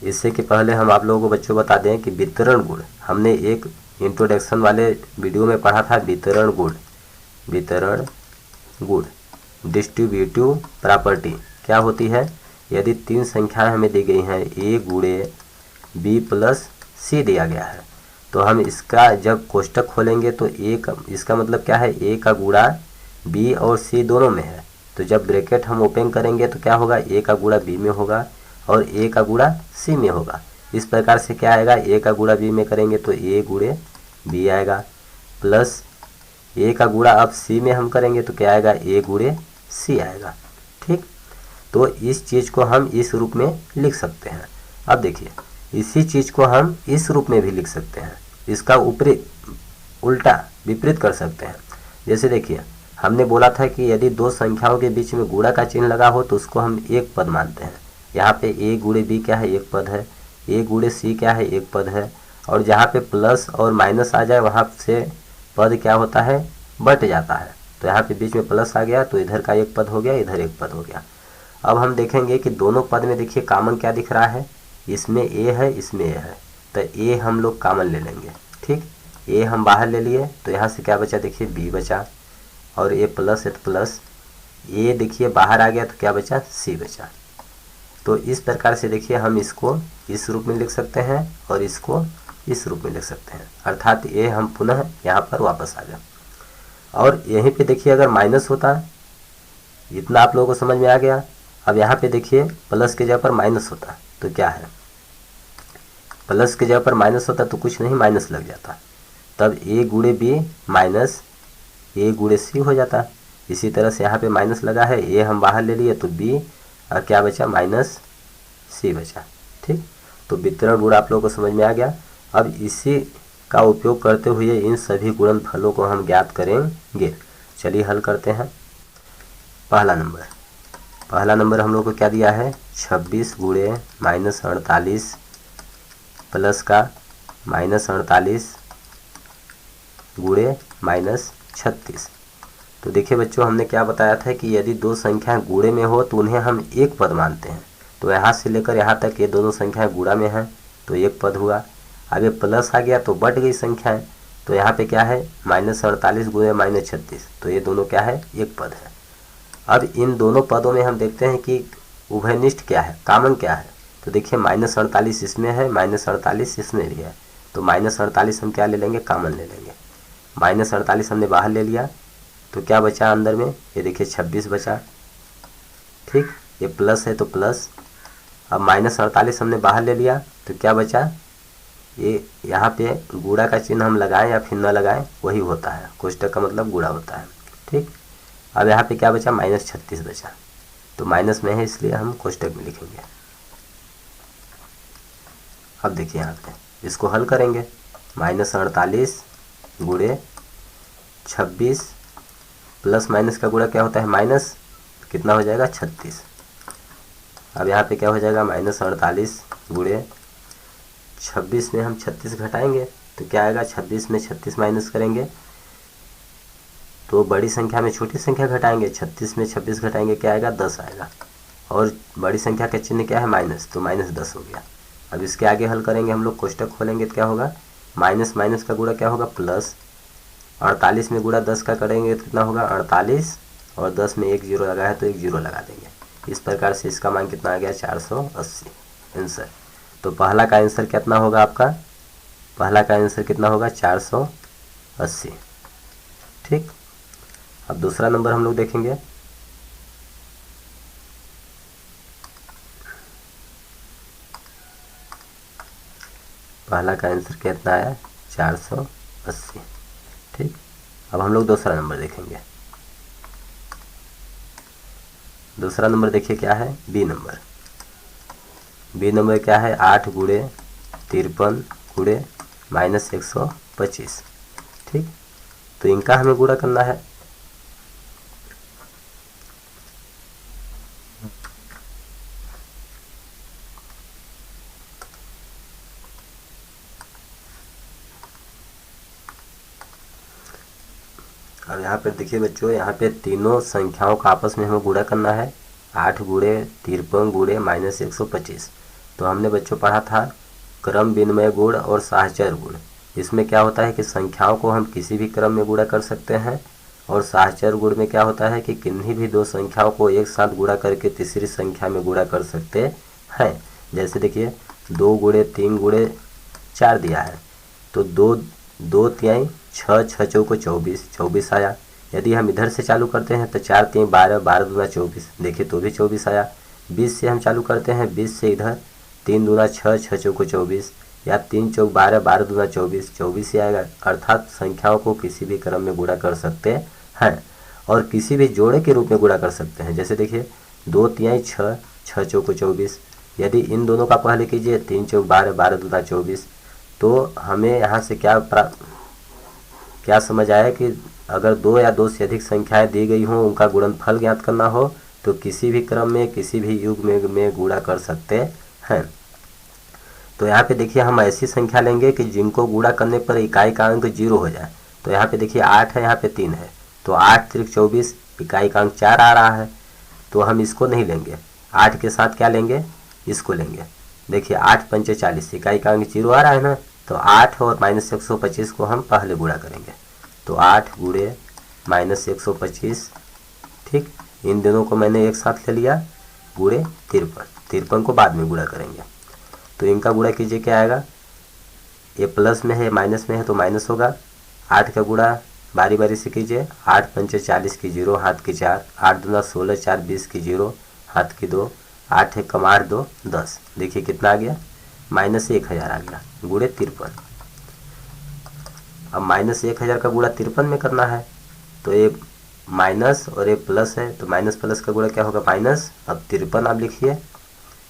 इससे के पहले हम आप लोगों को बच्चों बता दें कि वितरण गुण, हमने एक इंट्रोडक्शन वाले वीडियो में पढ़ा था, वितरण गुण डिस्ट्रीब्यूटिव प्रॉपर्टी क्या होती है। यदि 3 संख्याएं हमें दी गई हैं, ए गुणे बी प्लस सी दिया गया है, तो हम इसका जब कोष्टक खोलेंगे तो ए का, इसका मतलब क्या है, ए का गुणा बी और सी दोनों में है, तो जब ब्रैकेट हम ओपन करेंगे तो क्या होगा, ए का गुणा बी में होगा और ए का गुणा सी में होगा। इस प्रकार से क्या आएगा, ए का गुणा बी में करेंगे तो ए गुणे बी आएगा, प्लस ए का गुणा अब सी में हम करेंगे तो क्या आएगा, ए गुणे सी आएगा। ठीक, तो इस चीज़ को हम इस रूप में लिख सकते हैं। अब देखिए इसी चीज़ को हम इस रूप में भी लिख सकते हैं, इसका उल्टा विपरीत कर सकते हैं। जैसे देखिए हमने बोला था कि यदि 2 संख्याओं के बीच में गुणा का चिन्ह लगा हो तो उसको हम एक पद मानते हैं। यहाँ पे ए गुणे बी क्या है, एक पद है, ए गुणे सी क्या है, एक पद है, और जहाँ पे प्लस और माइनस आ जाए वहाँ से पद क्या होता है, बट जाता है। तो यहाँ पे बीच में प्लस आ गया तो इधर का एक पद हो गया, इधर एक पद हो गया। अब हम देखेंगे कि दोनों पद में देखिए कॉमन क्या दिख रहा है, इसमें ए है, इसमें ए है, तो ए हम लोग कॉमन ले लेंगे। ठीक, ए हम बाहर ले लिए तो यहाँ से क्या बचा, देखिए बी बचा, और ए प्लस है तो प्लस, ए देखिए बाहर आ गया तो क्या बचा, सी बचा। तो इस प्रकार से देखिए हम इसको इस रूप में लिख सकते हैं और इसको इस रूप में लिख सकते हैं, अर्थात ए हम पुनः यहाँ पर वापस आ गए। और यहीं पे देखिए अगर माइनस होता, इतना आप लोगों को समझ में आ गया, अब यहाँ पे देखिए प्लस की जगह पर माइनस होता तो क्या है, प्लस की जगह पर माइनस होता तो कुछ नहीं माइनस लग जाता, तब a गुणे बी माइनस a गुणे सी हो जाता। इसी तरह से यहाँ पे माइनस लगा है, a हम बाहर ले लिए तो b और क्या बचा माइनस सी बचा। ठीक, तो वितरण गुण आप लोगों को समझ में आ गया। अब इसी का उपयोग करते हुए इन सभी गुणनफलों को हम ज्ञात करेंगे। चलिए हल करते हैं। पहला नंबर हम लोग को क्या दिया है, 26 गुणे माइनस 48 प्लस का माइनस 48 गुणे माइनस 36। तो देखिए बच्चों, हमने क्या बताया था कि यदि दो संख्याएं गुणे में हो तो उन्हें हम एक पद मानते हैं। तो यहाँ से लेकर यहाँ तक ये दोनों संख्याएं गुणा में हैं तो एक पद हुआ। अब ये प्लस आ गया तो बढ़ गई संख्याएं, तो यहाँ पे क्या है माइनस 48 गुणे माइनस 36, तो ये दोनों क्या है एक पद है। अब इन दोनों पदों में हम देखते हैं कि उभयनिष्ठ क्या है, कॉमन क्या है। तो देखिए माइनस 48 इसमें है, माइनस 48 इसमें भी है, तो माइनस 48 हम क्या ले लेंगे, कॉमन ले लेंगे। माइनस 48 हमने बाहर ले लिया तो क्या बचा अंदर में, ये देखिए 26 बचा। ठीक, ये प्लस है तो प्लस। अब माइनस 48 हमने बाहर ले लिया तो क्या बचा, ये यहाँ पे गुणा का चिन्ह हम लगाएं या फिर न लगाएं वही होता है, कोष्टक का मतलब गुणा होता है। ठीक, अब यहाँ पे क्या बचा माइनस 36 बचा, तो माइनस में है इसलिए हम कोष्टक में लिखेंगे। अब देखिए यहाँ पे इसको हल करेंगे, माइनस 48 गुणे 26 प्लस माइनस का गुणा क्या होता है माइनस, कितना हो जाएगा 36। अब यहाँ पे क्या हो जाएगा माइनस 48 गुणे 26 में हम 36 घटाएंगे तो क्या आएगा, 26 में 36 माइनस करेंगे तो बड़ी संख्या में छोटी संख्या घटाएंगे, 36 में 26 घटाएंगे क्या आएगा 10 आएगा, और बड़ी संख्या का चिन्ह क्या है माइनस, तो माइनस 10 हो गया। अब इसके आगे हल करेंगे हम लोग, कोष्टक खोलेंगे तो क्या होगा, माइनस माइनस का गुणा क्या होगा प्लस, 48 में गुणा 10 का करेंगे तो कितना होगा 48, और 10 में एक जीरो लगा है तो एक जीरो लगा देंगे। इस प्रकार से इसका मान कितना आ गया 480 आंसर। तो पहला का आंसर कितना होगा आपका, पहला का आंसर कितना होगा 480। ठीक, अब दूसरा नंबर हम लोग देखेंगे। पहला का आंसर कितना आया 480। ठीक, अब हम लोग दूसरा नंबर देखेंगे। दूसरा नंबर देखिए क्या है, बी नंबर। बी नंबर क्या है 8 गुणे 53 गुणे माइनस 125। ठीक, तो इनका हमें गुणा करना है। अब यहाँ पे देखिए बच्चों, यहाँ पे तीनों संख्याओं का आपस में हमें गुणा करना है, 8 गुणे 53 गुणे माइनस 125। तो हमने बच्चों पढ़ा था क्रम विनिमय गुण और साहचर्य गुण। इसमें क्या होता है कि संख्याओं को हम किसी भी क्रम में गुणा कर सकते हैं, और साहचर्य गुण में क्या होता है कि किन्हीं भी दो संख्याओं को एक साथ गुणा करके तीसरी संख्या में गुणा कर सकते हैं। जैसे देखिए 2 गुणे 3 गुणे 4 दिया है, तो 2 तिहाई 6 6 चौको 24 24 आया। यदि हम इधर से चालू करते हैं तो 4 3 12 12 दूना 24, देखिए तो भी 24 आया। 20 से हम चालू करते हैं, 20 से इधर 3 दूना 6 6 चौको 24, या 3 चौक 12 12 दूना 24 24 ही आएगा। अर्थात संख्याओं को किसी भी क्रम में गुणा कर सकते हैं, और किसी भी जोड़े के रूप में गुणा कर सकते हैं। जैसे देखिए 2 तिहाई 6 6 चौको 24, यदि इन दोनों का पहले कीजिए 3 चौक 12 12 दूना 24, तो हमें यहाँ से क्या समझ आया कि अगर 2 या 2 से अधिक संख्याएं दी गई हों, उनका गुणनफल ज्ञात करना हो तो किसी भी क्रम में किसी भी युग में गुणा कर सकते हैं। तो यहाँ पे देखिए हम ऐसी संख्या लेंगे कि जिनको गुणा करने पर इकाई का अंक 0 हो जाए। तो यहाँ पे देखिए 8 है, यहाँ पे 3 है, तो 8 त्रिक 24, इकाई का अंक 4 आ रहा है, तो हम इसको नहीं लेंगे, 8 के साथ क्या लेंगे, इसको लेंगे। देखिए 8 पंचे 40, इकाई का अंक 0 आ रहा है ना, तो 8 और माइनस 125 को हम पहले गुणा करेंगे। तो 8 गुणे माइनस 125। ठीक, इन दोनों को मैंने एक साथ ले लिया, गुणे 53 को बाद में गुणा करेंगे। तो इनका गुणा कीजिए क्या आएगा, ये प्लस में है माइनस में है तो माइनस होगा। 8 का गुणा बारी बारी से कीजिए, 8 पंचे 40 की 0 हाथ की 4, 8 दूना 16 4 20 की 0 हाथ की 2, 8 एक कम 8 2 10। देखिए कितना आ गया, -1000 आ गया गुणे 53। अब -1000 का गुणा 53 में करना है, तो ये माइनस और ये प्लस है, तो माइनस प्लस का गुणा क्या होगा, माइनस। अब 53 आप लिखिए।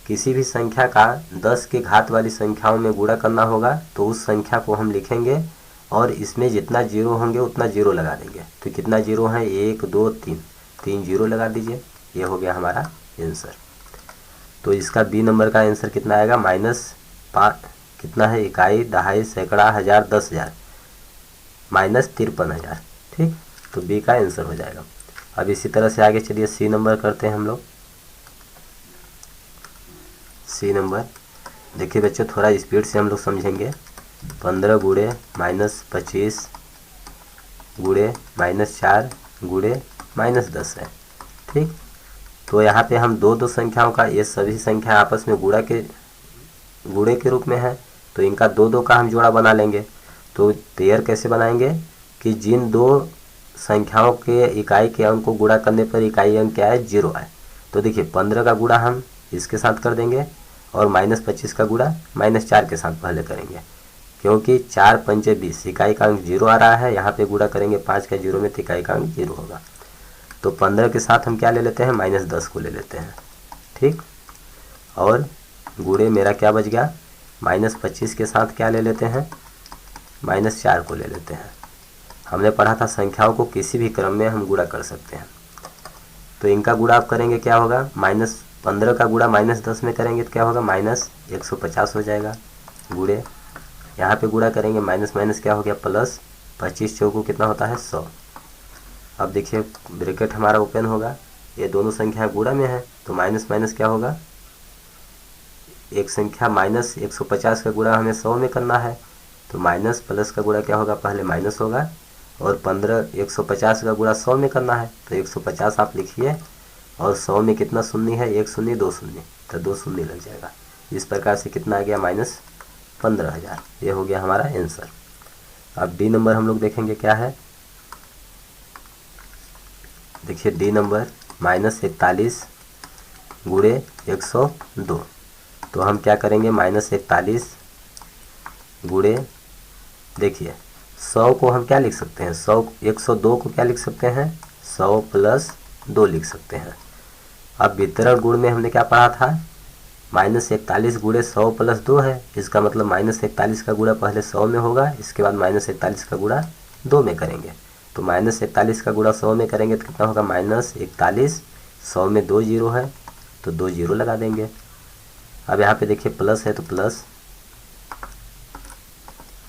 किसी भी संख्या का 10 के घात वाली संख्याओं में गुणा करना होगा तो उस संख्या को हम लिखेंगे और इसमें जितना जीरो होंगे उतना जीरो लगा देंगे। तो कितना जीरो है, 1 2 3, 3 जीरो लगा दीजिए। ये हो गया हमारा आंसर। तो इसका बी नंबर का आंसर कितना आएगा, -5 कितना है, इकाई, दहाई, सैकड़ा, हजार, 10,000, -53,000। ठीक, तो बी का आंसर हो जाएगा। अब इसी तरह से आगे चलिए सी नंबर करते हैं हम लोग। सी नंबर देखिए बच्चों, थोड़ा स्पीड से हम लोग समझेंगे। 15 गुणे -25 गुणे -4 गुणे -10 है। ठीक, तो यहाँ पे हम दो संख्याओं का, ये सभी संख्या आपस में गुणे के रूप में है, तो इनका 2 का हम जोड़ा बना लेंगे। तो पेयर कैसे बनाएंगे कि जिन दो संख्याओं के इकाई के अंक को गुणा करने पर इकाई अंक क्या है, 0 है। तो देखिए 15 का गुणा हम इसके साथ कर देंगे और -25 का गुणा -4 के साथ पहले करेंगे, क्योंकि 4 पंचे 20, इकाई का अंक 0 आ रहा है। यहाँ पे गुणा करेंगे 5 का 0 में, तो इकाई का अंक 0 होगा। तो 15 के साथ हम क्या ले लेते हैं, -10 को ले लेते हैं। ठीक, और गुणे मेरा क्या बच गया, -25 के साथ क्या ले लेते हैं, -4 को ले लेते हैं। हमने पढ़ा था संख्याओं को किसी भी क्रम में हम गुणा कर सकते हैं। तो इनका गुणा आप करेंगे क्या होगा, -15 का गुणा -10 में करेंगे तो क्या होगा, -150 हो जाएगा। गुणे यहाँ पे गुणा करेंगे, माइनस माइनस क्या हो गया, प्लस। 25 चौको कितना होता है, 100। अब देखिए ब्रैकेट हमारा ओपन होगा, ये दोनों संख्या गुणा में है, तो माइनस माइनस क्या होगा, एक संख्या -150 का गुणा हमें 100 में करना है, तो माइनस प्लस का गुणा क्या होगा, पहले माइनस होगा, और 150 का गुणा 100 में करना है, तो 150 आप लिखिए, और 100 में कितना शून्य है, 1 शून्य 2 शून्य, तो 2 शून्य लग जाएगा। इस प्रकार से कितना आ गया, -15,000। ये हो गया हमारा आंसर। अब डी नंबर हम लोग देखेंगे क्या है। देखिए डी नंबर -41 गुणे 102। तो हम क्या करेंगे, -41 गुणे, देखिए 100 को हम क्या लिख सकते हैं, 102 को क्या लिख सकते हैं, 100 प्लस 2 लिख सकते हैं। अब वितरण गुण में हमने क्या पढ़ा था, -41 गुणे 100 प्लस 2 है। इसका मतलब -41 का गुणा पहले 100 में होगा, इसके बाद -41 का गुणा 2 में करेंगे। तो -41 का गुणा 100 में करेंगे तो कितना होगा, -41, 100 में 2 जीरो है, तो 2 जीरो लगा देंगे। अब यहाँ पे देखिए प्लस है, तो प्लस,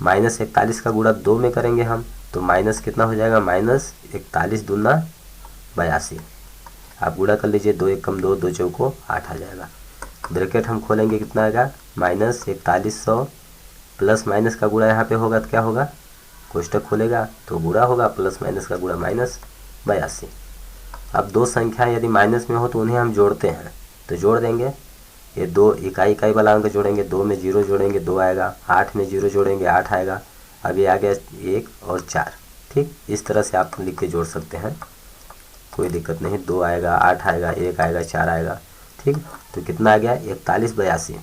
-41 का गुणा 2 में करेंगे हम, तो माइनस कितना हो जाएगा, -41 दूना 82। आप गुणा कर लीजिए, 2 1 कम 2, 2 चौको 8 आ जाएगा। ब्रैकेट हम खोलेंगे, कितना आएगा, -4100 प्लस माइनस का गुणा यहाँ पे होगा तो क्या होगा, कोष्टक खोलेगा तो गुणा होगा, प्लस माइनस का गुणा -82। अब दो संख्या यदि माइनस में हो तो उन्हें हम जोड़ते हैं, तो जोड़ देंगे। ये दो इकाई वाला अंक जोड़ेंगे, 2 में 0 जोड़ेंगे 2 आएगा, 8 में 0 जोड़ेंगे 8 आएगा। अब ये आ गया 1 और 4। ठीक, इस तरह से आप लिख के जोड़ सकते हैं, कोई दिक्कत नहीं। 2 आएगा, 8 आएगा, 1 आएगा, 4 आएगा। ठीक, तो कितना आ गया, 41 82।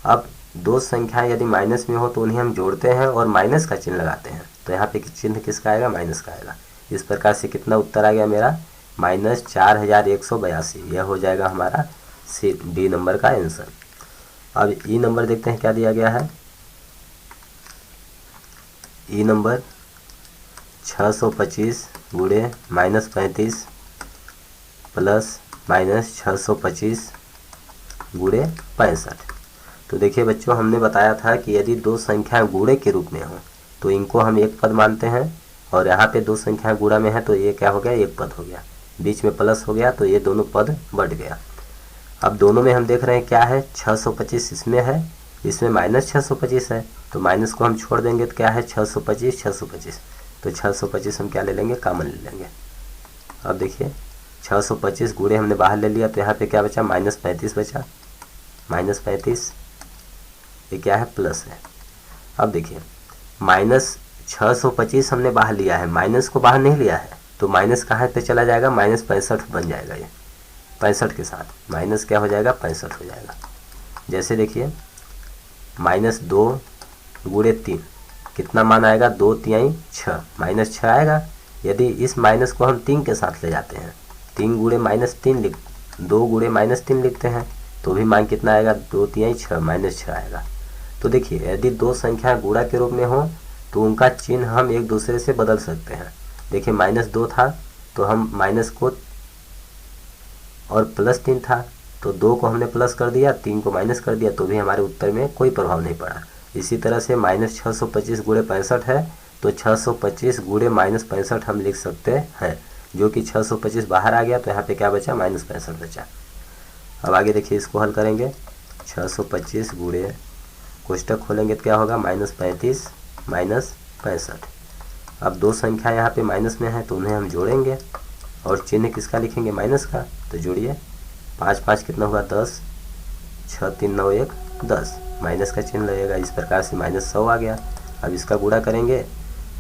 अब दो संख्या यदि माइनस में हो तो उन्हें हम जोड़ते हैं और माइनस का चिन्ह लगाते हैं, तो यहाँ पे चिन्ह किसका आएगा, माइनस का आएगा। इस प्रकार से कितना उत्तर आ गया मेरा, -4182। यह हो जाएगा हमारा सी डी नंबर का आंसर। अब ई नंबर देखते हैं क्या दिया गया है। ई नंबर 625 गुणे -35 प्लस -625 गुणे 65। तो देखिए बच्चों, हमने बताया था कि यदि दो संख्या गुणे के रूप में हो तो इनको हम एक पद मानते हैं, और यहाँ पे दो संख्या गुणा में है तो ये क्या हो गया, एक पद हो गया, बीच में प्लस हो गया, तो ये दोनों पद बढ़ गया। अब दोनों में हम देख रहे हैं क्या है, 625 इसमें है, इसमें -625 है, तो माइनस को हम छोड़ देंगे तो क्या है, 625 625, तो 625 हम क्या ले लेंगे, कॉमन ले लेंगे। अब देखिए 625 गुणे हमने बाहर ले लिया, तो यहाँ पे क्या बचा, -35 बचा, -35, ये क्या है, प्लस है। अब देखिए -625 हमने बाहर लिया है, माइनस को बाहर नहीं लिया है, तो माइनस कहाँ पे चला जाएगा, -65 बन जाएगा। 65 के साथ माइनस क्या हो जाएगा 65 हो जाएगा। जैसे देखिए -2 गुणे 3 कितना मान आएगा 2 तिहाई 6 -6 आएगा। यदि इस माइनस को हम 3 के साथ ले जाते हैं 3 गुणे -3 2 गुणे -3 लिखते हैं तो भी मान कितना आएगा 2 तिहाई 6 -6 आएगा। तो देखिए यदि दो संख्या गुणा के रूप में हो तो उनका चिन्ह हम एक दूसरे से बदल सकते हैं। देखिए -2 था तो हम माइनस को और +3 था तो 2 को हमने प्लस कर दिया 3 को माइनस कर दिया तो भी हमारे उत्तर में कोई प्रभाव नहीं पड़ा। इसी तरह से -625 गुणे 65 है तो 625 गुणे -65 हम लिख सकते हैं, जो कि 625 बाहर आ गया तो यहाँ पे क्या बचा -65 बचा। अब आगे देखिए इसको हल करेंगे 625 गुणे कोष्टक खोलेंगे तो क्या होगा -35 -65। अब दो संख्या यहाँ पे माइनस में है तो उन्हें हम जोड़ेंगे और चिन्ह किसका लिखेंगे माइनस का। तो जोड़िए 5 5 कितना होगा 10 6 3 9 1 10 माइनस का चिन्ह लगेगा। इस प्रकार से -100 आ गया। अब इसका गुणा करेंगे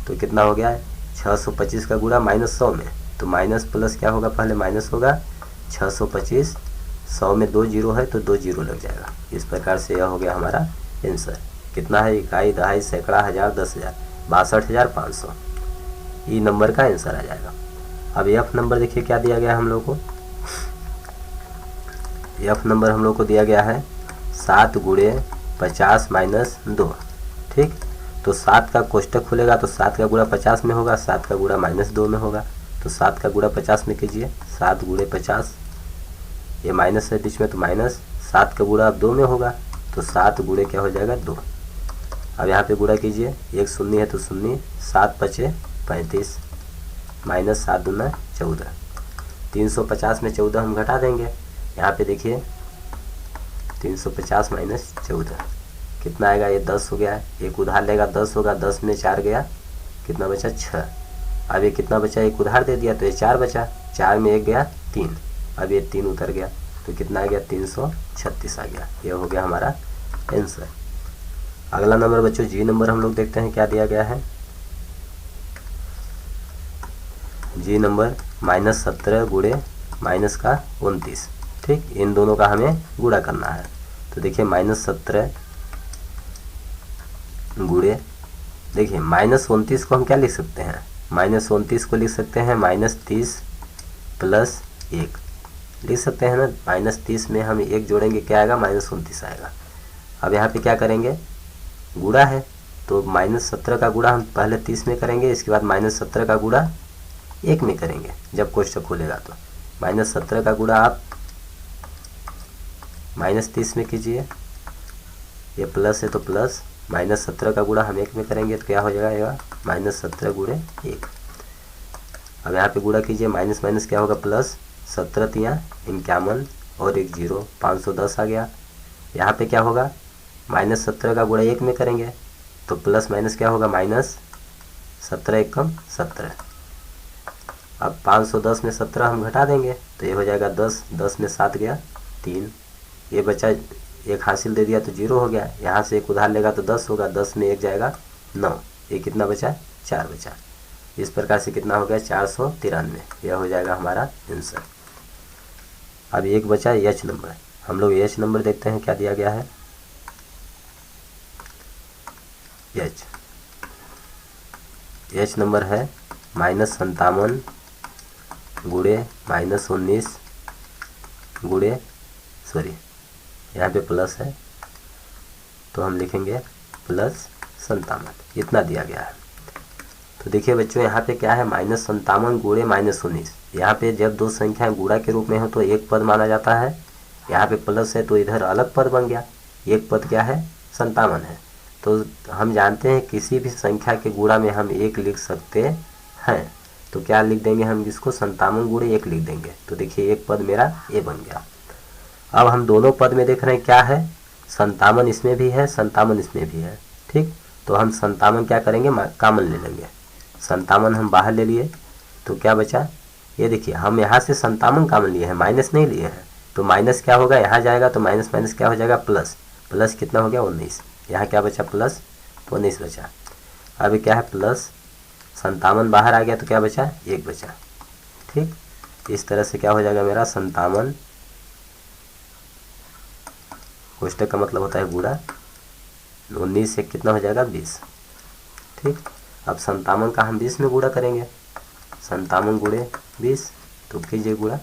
तो कितना हो गया 625 का गुणा -100 में तो माइनस प्लस क्या होगा पहले माइनस होगा 625 100 में 2 जीरो है तो 2 जीरो लग जाएगा। इस प्रकार से यह हो गया हमारा आंसर। कितना है इकाई दहाई सैकड़ा हज़ार 10,000 62,500 ई नंबर का आंसर आ जाएगा। अब एफ नंबर देखिए क्या दिया गया है हम लोग को। एफ नंबर हम लोग को दिया गया है 7 गुणे 50 - 2। ठीक, तो 7 का कोष्टक खुलेगा तो 7 का गुणा 50 में होगा 7 का गुणा -2 में होगा तो 7 का गुणा 50 में कीजिए 7 गुणे 50 ये माइनस है बीच में तो माइनस 7 का गुणा अब 2 में होगा तो 7 गुणे क्या हो जाएगा 2। अब यहाँ पे गुणा कीजिए एक शून्य है तो शून्य 7 5 35 -7 दूना 14 350 में 14 हम घटा देंगे। यहाँ पे देखिए 350 - 14 कितना आएगा ये 10 हो गया। एक उधार लेगा 10 होगा 10 में 4 गया कितना बचा 6। अब ये कितना बचा एक उधार दे दिया तो ये 4 बचा 4 में 1 गया 3 अब ये 3 उतर गया तो कितना आ गया 336 आ गया। ये हो गया हमारा आंसर। अगला नंबर बच्चों जी नंबर हम लोग देखते हैं क्या दिया गया है। जी नंबर -17 गुणे -29। ठीक, इन दोनों का हमें गुणा करना है। तो देखिए -17 गुणे देखिए -29 को हम क्या लिख सकते हैं -29 को लिख सकते हैं -30 + 1 लिख सकते हैं ना। -30 में हम 1 जोड़ेंगे क्या आएगा -29 आएगा। अब यहाँ पे क्या करेंगे गुणा है तो -17 का गुणा हम पहले 30 में करेंगे इसके बाद -17 का गुणा 1 में करेंगे जब कोष्टक खोलेगा तो -17 का गुणा आप -30 में कीजिए ये प्लस है तो प्लस -17 का गुणा हम 1 में करेंगे तो क्या हो जाएगा -17 गुणे 1। अब यहाँ पे गुणा कीजिए माइनस माइनस क्या होगा प्लस 17 तिया 51 और 1 0 510 आ गया। यहाँ पे क्या होगा -17 का गुणा 1 में करेंगे तो प्लस माइनस क्या होगा -17 एकम 17। अब 510 में 17 हम घटा देंगे तो ये हो जाएगा 10 10 में 7 गया 3 ये बचा 1 हासिल दे दिया तो 0 हो गया। यहाँ से 1 उधार लेगा तो 10 होगा 10 में 1 जाएगा 9 ये कितना बचा 4 बचा। इस प्रकार से कितना हो गया 493 यह हो जाएगा हमारा आंसर। अब एक बचा एच नंबर। हम लोग एच नंबर देखते हैं क्या दिया गया है। एच नंबर है -57 गुणे -19 गुणे सॉरी यहाँ पे प्लस है तो हम लिखेंगे +57 इतना दिया गया है। तो देखिए बच्चों यहाँ पे क्या है -57 गुणे -19। यहाँ पे जब दो संख्याएं गुणा के रूप में हो तो एक पद माना जाता है। यहाँ पे प्लस है तो इधर अलग पद बन गया। एक पद क्या है 57 है। तो हम जानते हैं किसी भी संख्या के गुणा में हम 1 लिख सकते हैं तो क्या लिख देंगे हम इसको 57 गुणे 1 लिख देंगे। तो देखिए एक पद मेरा ये बन गया। अब हम दोनों पद में देख रहे हैं क्या है 57 इसमें भी है 57 इसमें भी है। ठीक, तो हम 57 क्या करेंगे कॉमन ले लेंगे। 57 हम बाहर ले लिए तो क्या बचा ये देखिए हम यहाँ से 57 कॉमन लिए हैं माइनस नहीं लिए हैं तो माइनस क्या होगा यहाँ जाएगा तो माइनस माइनस क्या हो जाएगा प्लस। प्लस कितना हो गया 19 यहाँ क्या बचा प्लस तो 19 बचा। अब क्या है प्लस 57 बाहर आ गया तो क्या बचा 1 बचा। ठीक, इस तरह से क्या हो जाएगा मेरा 57 कोष्टक का मतलब होता है गुणा, 19 से कितना हो जाएगा 20। ठीक, अब 57 का हम 20 में गुणा करेंगे, 57 गुणे 20, तो कीजिए गुणा,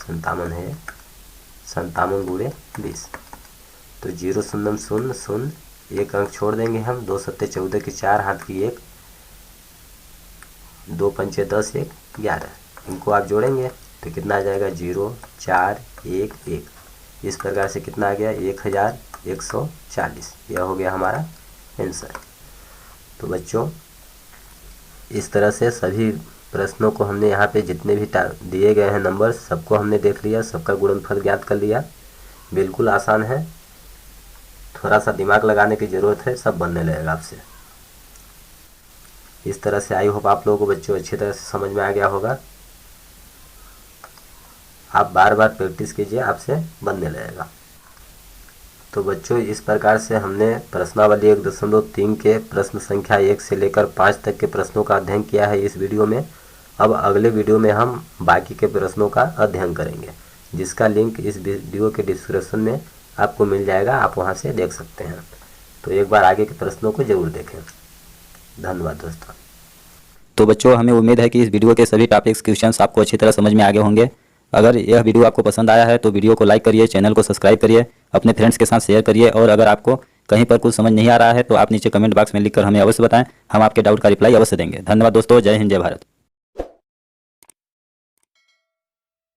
57 है 57 गुणे 20, तो 0 शून्य शून्य शून्य, एक अंक छोड़ देंगे हम, 2 सत्ते 14 की 4, हाथ की 1, 2 पंचे 10, 1 11, इनको आप जोड़ेंगे तो कितना आ जाएगा 0 4 1 1। इस प्रकार से कितना आ गया 1140, यह हो गया हमारा आंसर। तो बच्चों इस तरह से सभी प्रश्नों को हमने यहाँ पे जितने भी दिए गए हैं नंबर, सबको हमने देख लिया, सबका गुणनफल ज्ञात कर लिया। बिल्कुल आसान है, थोड़ा सा दिमाग लगाने की ज़रूरत है, सब बनने लगेगा आपसे। इस तरह से आई होप आप लोगों को बच्चों अच्छी तरह से समझ में आ गया होगा। आप बार बार प्रैक्टिस कीजिए, आपसे बनने लगेगा। तो बच्चों इस प्रकार से हमने प्रश्नावली 1.3 के प्रश्न संख्या 1 से लेकर 5 तक के प्रश्नों का अध्ययन किया है इस वीडियो में। अब अगले वीडियो में हम बाकी के प्रश्नों का अध्ययन करेंगे, जिसका लिंक इस वीडियो के डिस्क्रिप्शन में आपको मिल जाएगा, आप वहां से देख सकते हैं। तो एक बार आगे के प्रश्नों को जरूर देखें। धन्यवाद दोस्तों। तो बच्चों हमें उम्मीद है कि इस वीडियो के सभी टॉपिक्स क्वेश्चंस आपको अच्छी तरह समझ में आ गए होंगे। अगर यह वीडियो आपको पसंद आया है तो वीडियो को लाइक करिए, चैनल को सब्सक्राइब करिए, अपने फ्रेंड्स के साथ शेयर करिए, और अगर आपको कहीं पर कुछ समझ नहीं आ रहा है तो आप नीचे कमेंट बॉक्स में लिखकर हमें अवश्य बताएं, हम आपके डाउट का रिप्लाई अवश्य देंगे। धन्यवाद दोस्तों, जय हिंद जय भारत।